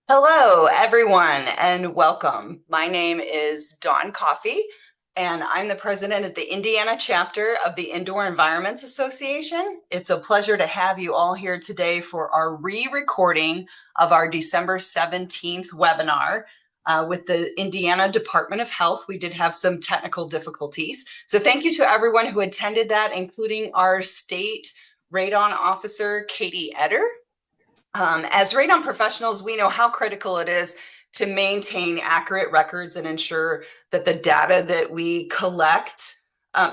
Hello, everyone, and welcome. My name is Dawn Coffey, and I'm the president of the Indiana chapter of the Indoor Environments Association. It's a pleasure to have you all here today for our re-recording of our December 17th webinar with the Indiana Department of Health. We did have some technical difficulties. So thank you to everyone who attended that, including our state radon officer, Katie Eder. As radon professionals, we know how critical it is to maintain accurate records and ensure that the data that we collect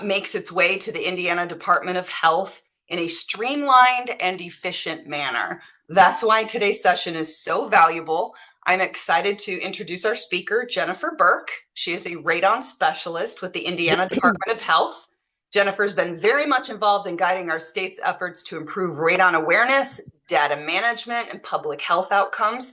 makes its way to the Indiana Department of Health in a streamlined and efficient manner. That's why today's session is so valuable. I'm excited to introduce our speaker, Jennifer Burke. She is a radon specialist with the Indiana Department of Health. Jennifer's been very much involved in guiding our state's efforts to improve radon awareness, data management, and public health outcomes.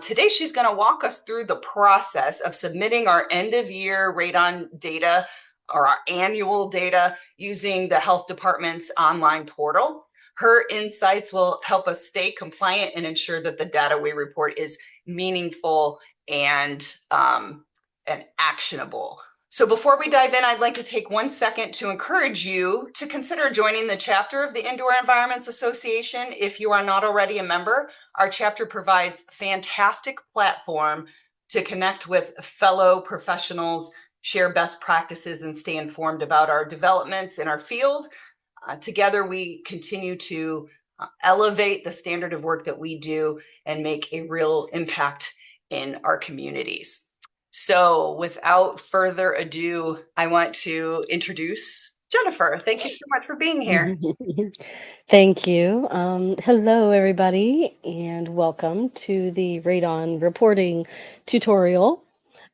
Today, she's going to walk us through the process of submitting our end-of-year radon data or our annual data using the health department's online portal. Her insights will help us stay compliant and ensure that the data we report is meaningful and actionable. So before we dive in, I'd like to take 1 second to encourage you to consider joining the chapter of the Indoor Environments Association. If you are not already a member, our chapter provides a fantastic platform to connect with fellow professionals, share best practices, and stay informed about our developments in our field. Together, we continue to elevate the standard of work that we do and make a real impact in our communities. So without further ado, I want to introduce Jennifer. Thank you so much for being here. Thank you. Hello, everybody, and welcome to the radon reporting tutorial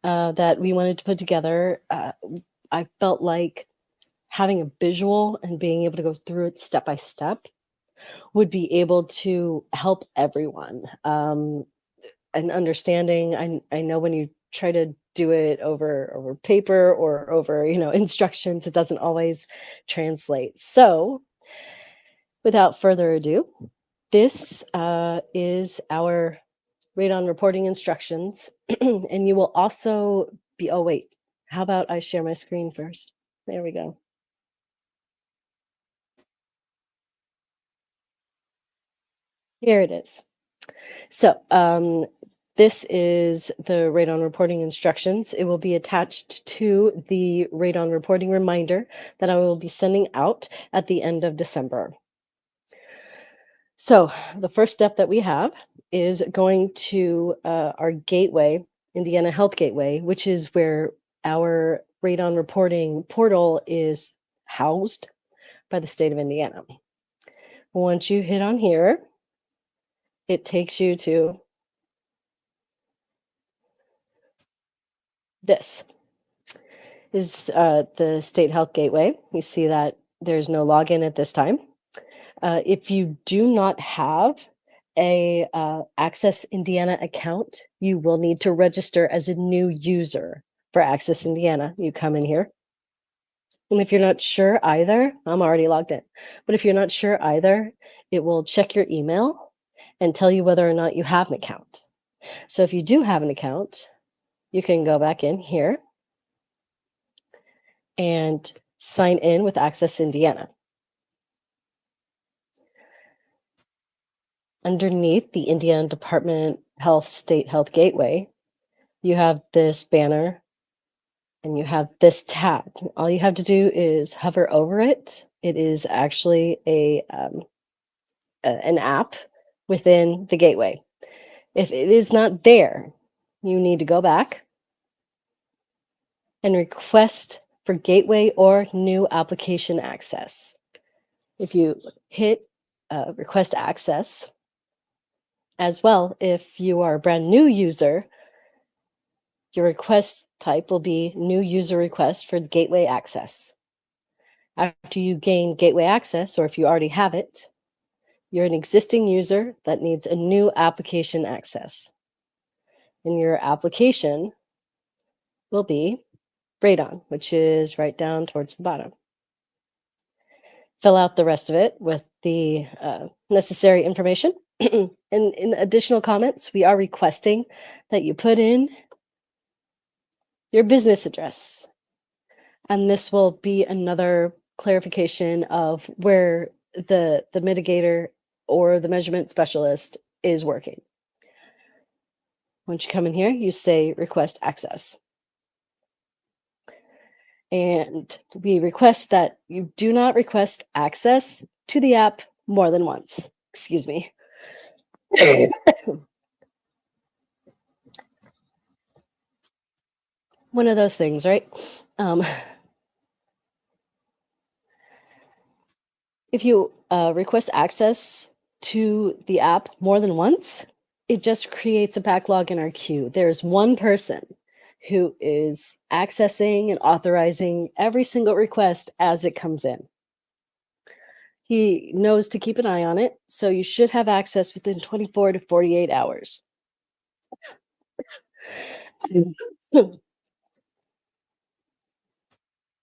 that we wanted to put together. I felt like having a visual and being able to go through it step by step would be able to help everyone. And understanding, I know when you try to do it over paper or over instructions, it doesn't always translate. So without further ado, this is our radon reporting instructions. And you will also be, oh wait, how about I share my screen first? There we go. Here it is. So this is the radon reporting instructions. It will be attached to the radon reporting reminder that I will be sending out at the end of December. So the first step that we have is going to our gateway, Indiana Health Gateway, which is where our radon reporting portal is housed by the state of Indiana. Once you hit on here, it takes you to this. Is the State Health Gateway. You see that there's no login at this time. If you do not have a Access Indiana account, you will need to register as a new user for Access Indiana. You come in here. And if you're not sure either, I'm already logged in, but if you're not sure either, it will check your email and tell you whether or not you have an account. So if you do have an account, you can go back in here and sign in with Access Indiana. Underneath the Indiana Department Health State Health Gateway, you have this banner and you have this tab. All you have to do is hover over it. It is actually an app within the gateway. If it is not there, you need to go back and request for gateway or new application access. If you hit request access, as well, if you are a brand new user, your request type will be new user request for gateway access. After you gain gateway access, or if you already have it, you're an existing user that needs a new application access. And your application will be radon, which is right down towards the bottom. Fill out the rest of it with the necessary information. And in additional comments, we are requesting that you put in your business address. And this will be another clarification of where the mitigator or the measurement specialist is working. Once you come in here, you say request access. And we request that you do not request access to the app more than once. Excuse me. One of those things, right? If you request access to the app more than once, it just creates a backlog in our queue. There's one person who is accessing and authorizing every single request as it comes in. He knows to keep an eye on it, so you should have access within 24 to 48 hours.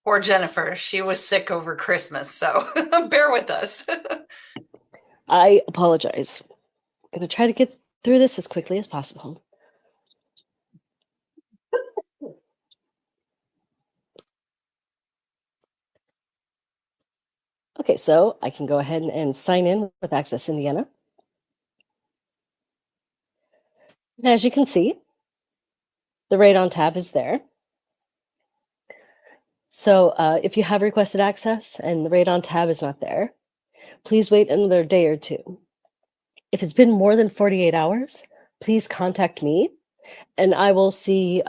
Poor Jennifer, she was sick over Christmas, so bear with us. I apologize. I'm going to try to get through this as quickly as possible. Okay, so I can go ahead and sign in with Access Indiana. And as you can see, the radon tab is there. So if you have requested access and the radon tab is not there, please wait another day or two. If it's been more than 48 hours, please contact me and I will see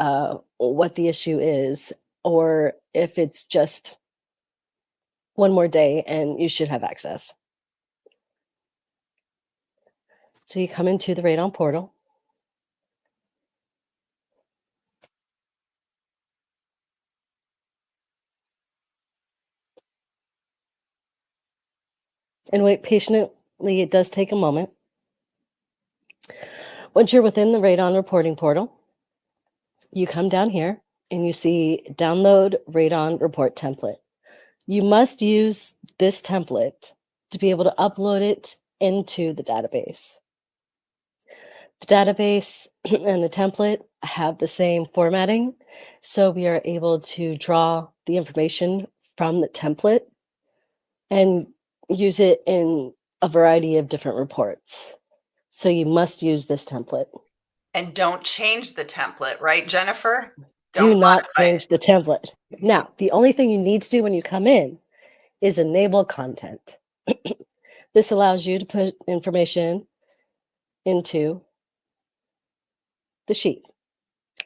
what the issue is, or if it's just one more day and you should have access. So you come into the radon portal. And wait patiently, it does take a moment. Once you're within the radon reporting portal, you come down here and you see download radon report template. You must use this template to be able to upload it into the database. The database and the template have the same formatting, so we are able to draw the information from the template and use it in a variety of different reports. So you must use this template. And don't change the template, right, Jennifer? Do Don't not modify change the template. Now, the only thing you need to do when you come in is enable content. This allows you to put information into the sheet.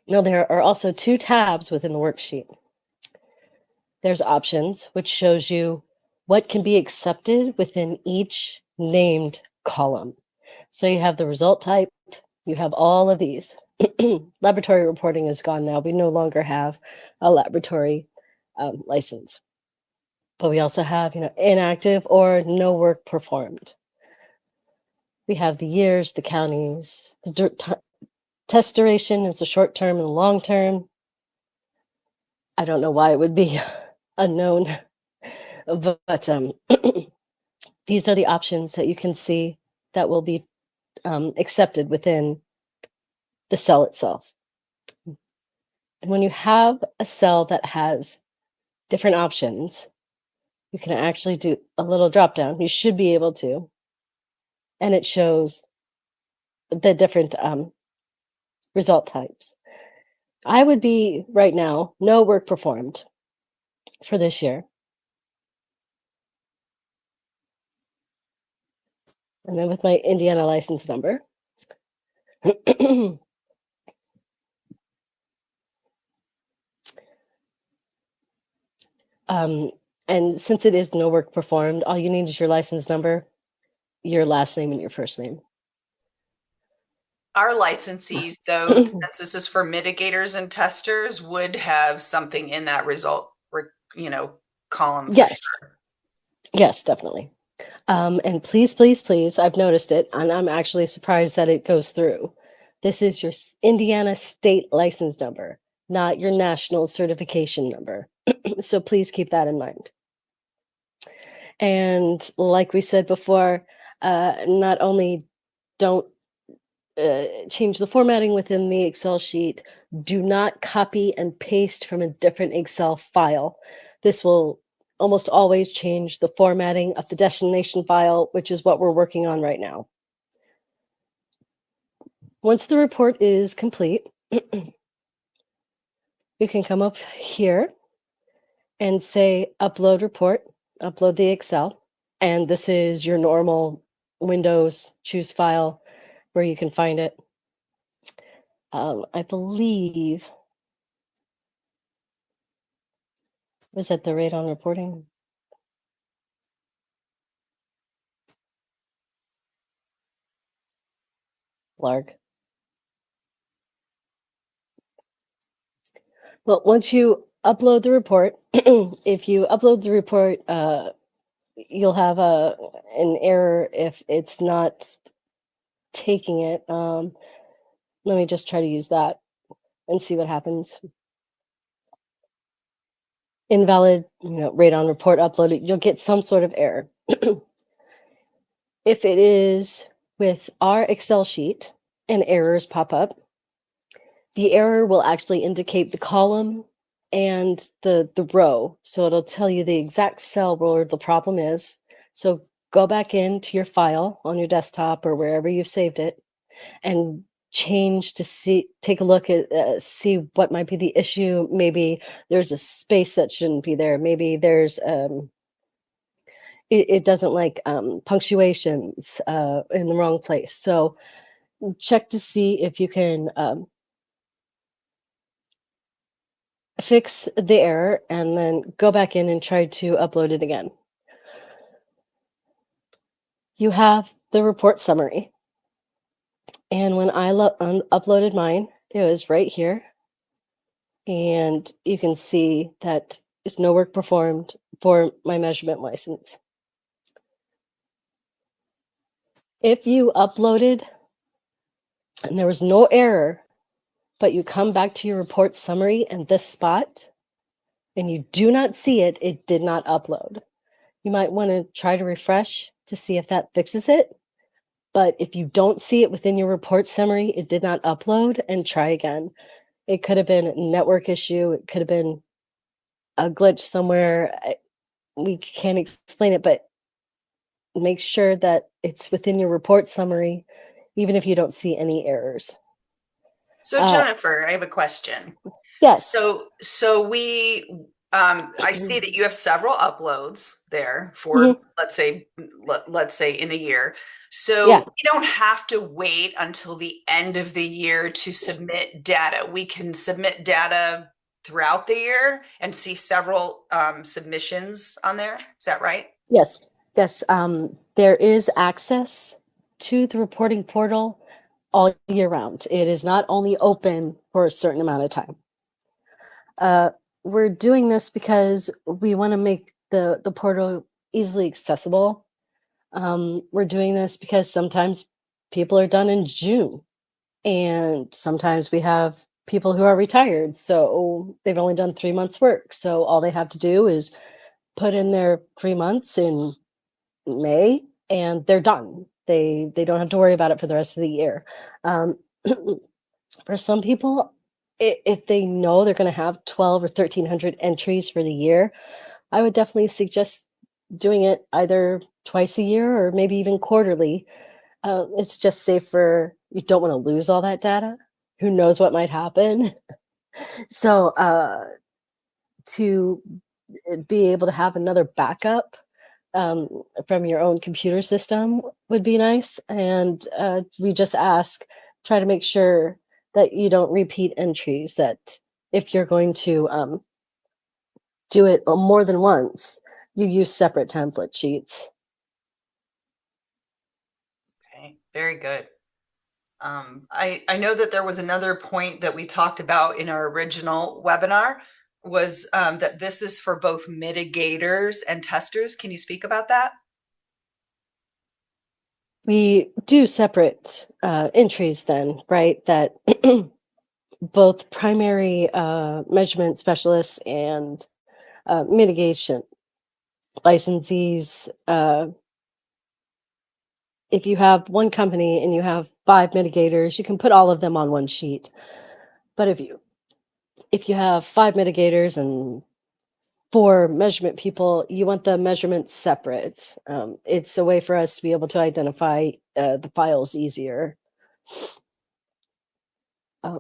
Now, there are also two tabs within the worksheet. There's options, which shows you what can be accepted within each named column. So you have the result type, you have all of these. Laboratory reporting is gone now. We no longer have a laboratory license. But we also have, inactive or no work performed. We have the years, the counties, the test duration is the short term and the long term. I don't know why it would be unknown, but these are the options that you can see that will be accepted within the cell itself. And when you have a cell that has different options, you can actually do a little drop down. You should be able to. And it shows the different result types. I would be right now, no work performed for this year. And then with my Indiana license number. And since it is no work performed, all you need is your license number, your last name, and your first name. Our licensees, though, since this is for mitigators and testers, would have something in that result, column. Yes. Sure. Yes, definitely. And please, please, please, I've noticed it, and I'm actually surprised that it goes through. This is your Indiana state license number, not your national certification number. So please keep that in mind. And like we said before, not only don't change the formatting within the Excel sheet. Do not copy and paste from a different Excel file. This will almost always change the formatting of the destination file, which is what we're working on right now. Once the report is complete, you can come up here and say upload report, upload the Excel. And this is your normal Windows choose file where you can find it. I believe, was that the radon reporting? Larg. Well, once you upload the report, if you upload the report, you'll have an error if it's not taking it. Let me just try to use that and see what happens. Invalid, radon report uploaded. You'll get some sort of error. If it is with our Excel sheet and errors pop up, the error will actually indicate the column and the row. So it'll tell you the exact cell where the problem is. So go back into your file on your desktop or wherever you've saved it and change to take a look at, see what might be the issue. Maybe there's a space that shouldn't be there. Maybe there's, it doesn't like punctuations in the wrong place. So check to see if you can fix the error and then go back in and try to upload it again. You have the report summary. And when I uploaded mine, it was right here. And you can see that there's no work performed for my measurement license. If you uploaded and there was no error, but you come back to your report summary and this spot, and you do not see it, it did not upload. You might want to try to refresh to see if that fixes it. But if you don't see it within your report summary, it did not upload, and try again. It could have been a network issue. It could have been a glitch somewhere. We can't explain it, but make sure that it's within your report summary, even if you don't see any errors. So Jennifer, I have a question. Yes. So I see that you have several uploads there for, Mhm. let's say in a year. So Yeah. we don't have to wait until the end of the year to submit data. We can submit data throughout the year and see several submissions on there. Is that right? Yes. Yes. There is access to the reporting portal all year round. It is not only open for a certain amount of time. We're doing this because we want to make the portal easily accessible. We're doing this because sometimes people are done in June, and sometimes we have people who are retired, so they've only done 3 months work. So all they have to do is put in their 3 months in May, and they're done. They don't have to worry about it for the rest of the year. For some people, if they know they're going to have 12 or 1300 entries for the year, I would definitely suggest doing it either twice a year or maybe even quarterly. It's just safer. You don't want to lose all that data. Who knows what might happen? So to be able to have another backup from your own computer system would be nice. And we just try to make sure that you don't repeat entries, that if you're going to do it more than once, you use separate template sheets. Okay, very good. I know that there was another point that we talked about in our original webinar was that this is for both mitigators and testers. Can you speak about that? We do separate entries then, right? That both primary measurement specialists and mitigation licensees if you have one company and you have 5 mitigators, you can put all of them on one sheet. But if you have 5 mitigators and 4 measurement people, you want the measurements separate. It's a way for us to be able to identify the files easier. Uh,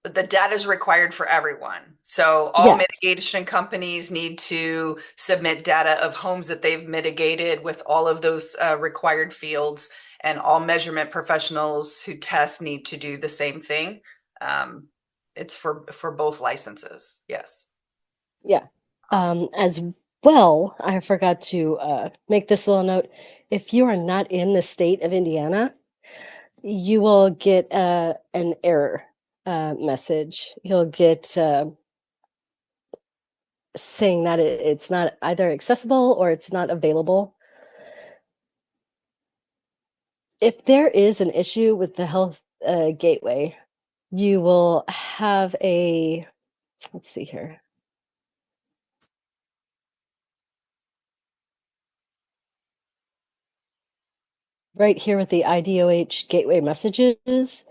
But the data is required for everyone. So all yes, mitigation companies need to submit data of homes that they've mitigated with all of those required fields, and all measurement professionals who test need to do the same thing. Um, it's for both licenses. Yes. yeah. Awesome. As well, I forgot to make this little note. If you are not in the state of Indiana, you will get an error message. You'll get saying that it's not either accessible or it's not available. If there is an issue with the health gateway, you will have a, let's see here. Right here with the IDOH gateway messages,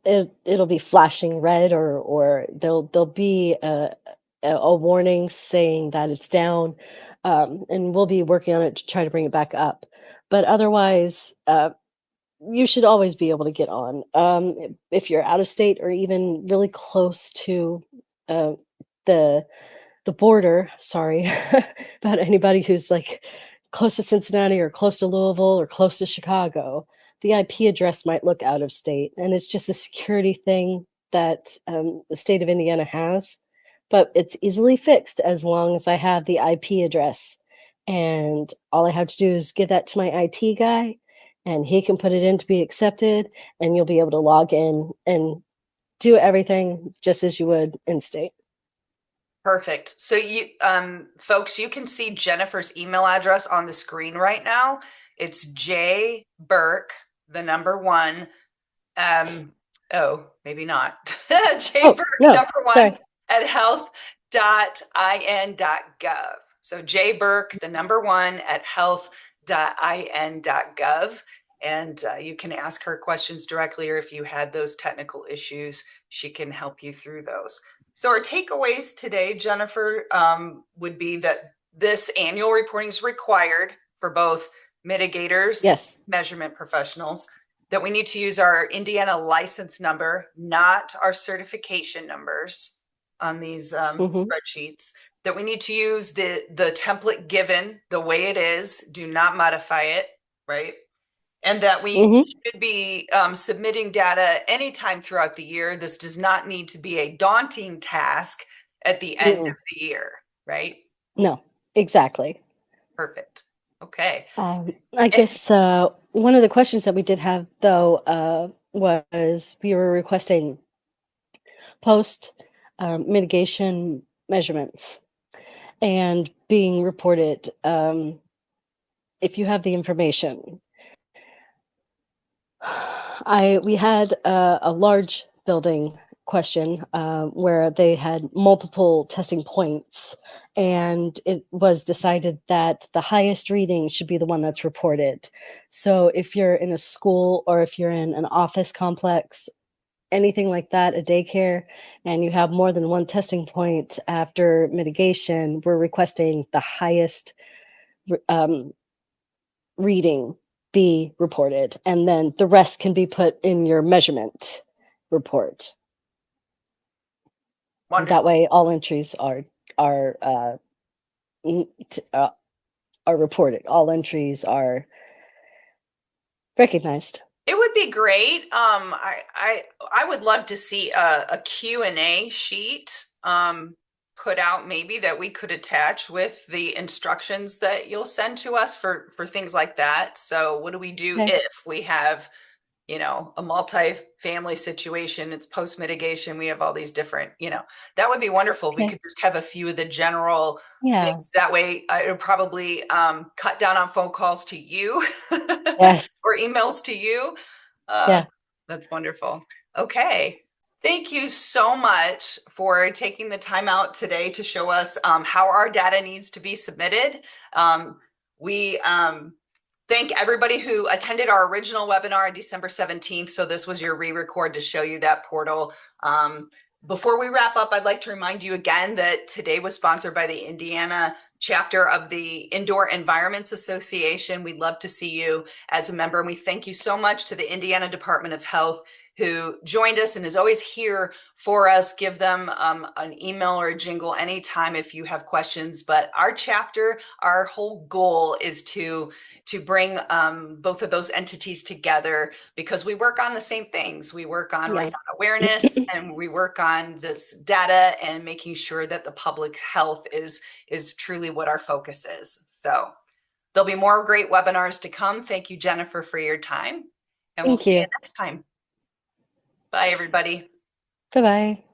it'll be flashing red, or there'll be a warning saying that it's down, and we'll be working on it to try to bring it back up. But otherwise, you should always be able to get on. If you're out of state or even really close to uh, the the border, sorry about anybody who's like close to Cincinnati or close to Louisville or close to Chicago, the IP address might look out of state, and it's just a security thing that the state of Indiana has, but it's easily fixed as long as I have the IP address. And all I have to do is give that to my IT guy, and he can put it in to be accepted, and you'll be able to log in and do everything just as you would in state. Perfect. So you folks, you can see Jennifer's email address on the screen right now. It's J Burke, the number one. Oh, maybe not. J Oh, Burke, no, number one sorry. at health.in.gov. So J Burke, the number one at health.in.gov. And you can ask her questions directly, or if you had those technical issues, she can help you through those. So our takeaways today, Jennifer, would be that this annual reporting is required for both mitigators, Yes. measurement professionals, that we need to use our Indiana license number, not our certification numbers on these Hmm. spreadsheets, that we need to use the template given the way it is, do not modify it, right? And that we Hmm. should be submitting data anytime throughout the year. This does not need to be a daunting task at the end of Mm-mm. the year, right? No, exactly. Perfect. Okay. I And guess one of the questions that we did have, though, was we were requesting post mitigation measurements and being reported if you have the information. We had a large building question where they had multiple testing points, and it was decided that the highest reading should be the one that's reported. So if you're in a school or if you're in an office complex, anything like that, a daycare, and you have more than one testing point after mitigation, we're requesting the highest um, reading be reported, and then the rest can be put in your measurement report. That wonderful. way, all entries are n- t- uh, are reported. All entries are recognized. It would be great. I would love to see a Q&A sheet put out, maybe, that we could attach with the instructions that you'll send to us for things like that. So what do we do Okay. if we have, a multi-family situation, it's post mitigation, we have all these different, that would be wonderful if we Okay. could just have a few of the general Yeah. things. That way it would probably cut down on phone calls to you Yes. or emails to you. uh, Yeah. that's wonderful. Okay. Thank you so much for taking the time out today to show us how our data needs to be submitted. We thank everybody who attended our original webinar on December 17th. So this was your re-record to show you that portal. Before we wrap up, I'd like to remind you again that today was sponsored by the Indiana chapter of the Indoor Environments Association. We'd love to see you as a member. And we thank you so much to the Indiana Department of Health who joined us and is always here for us. Give them an email or a jingle anytime if you have questions. But our chapter, our whole goal is to bring both of those entities together because we work on the same things. We work on radon awareness and we work on this data and making sure that the public health is truly what our focus is. So there'll be more great webinars to come. Thank you, Jennifer, for your time. And we'll see you next time. Bye, everybody. Bye-bye.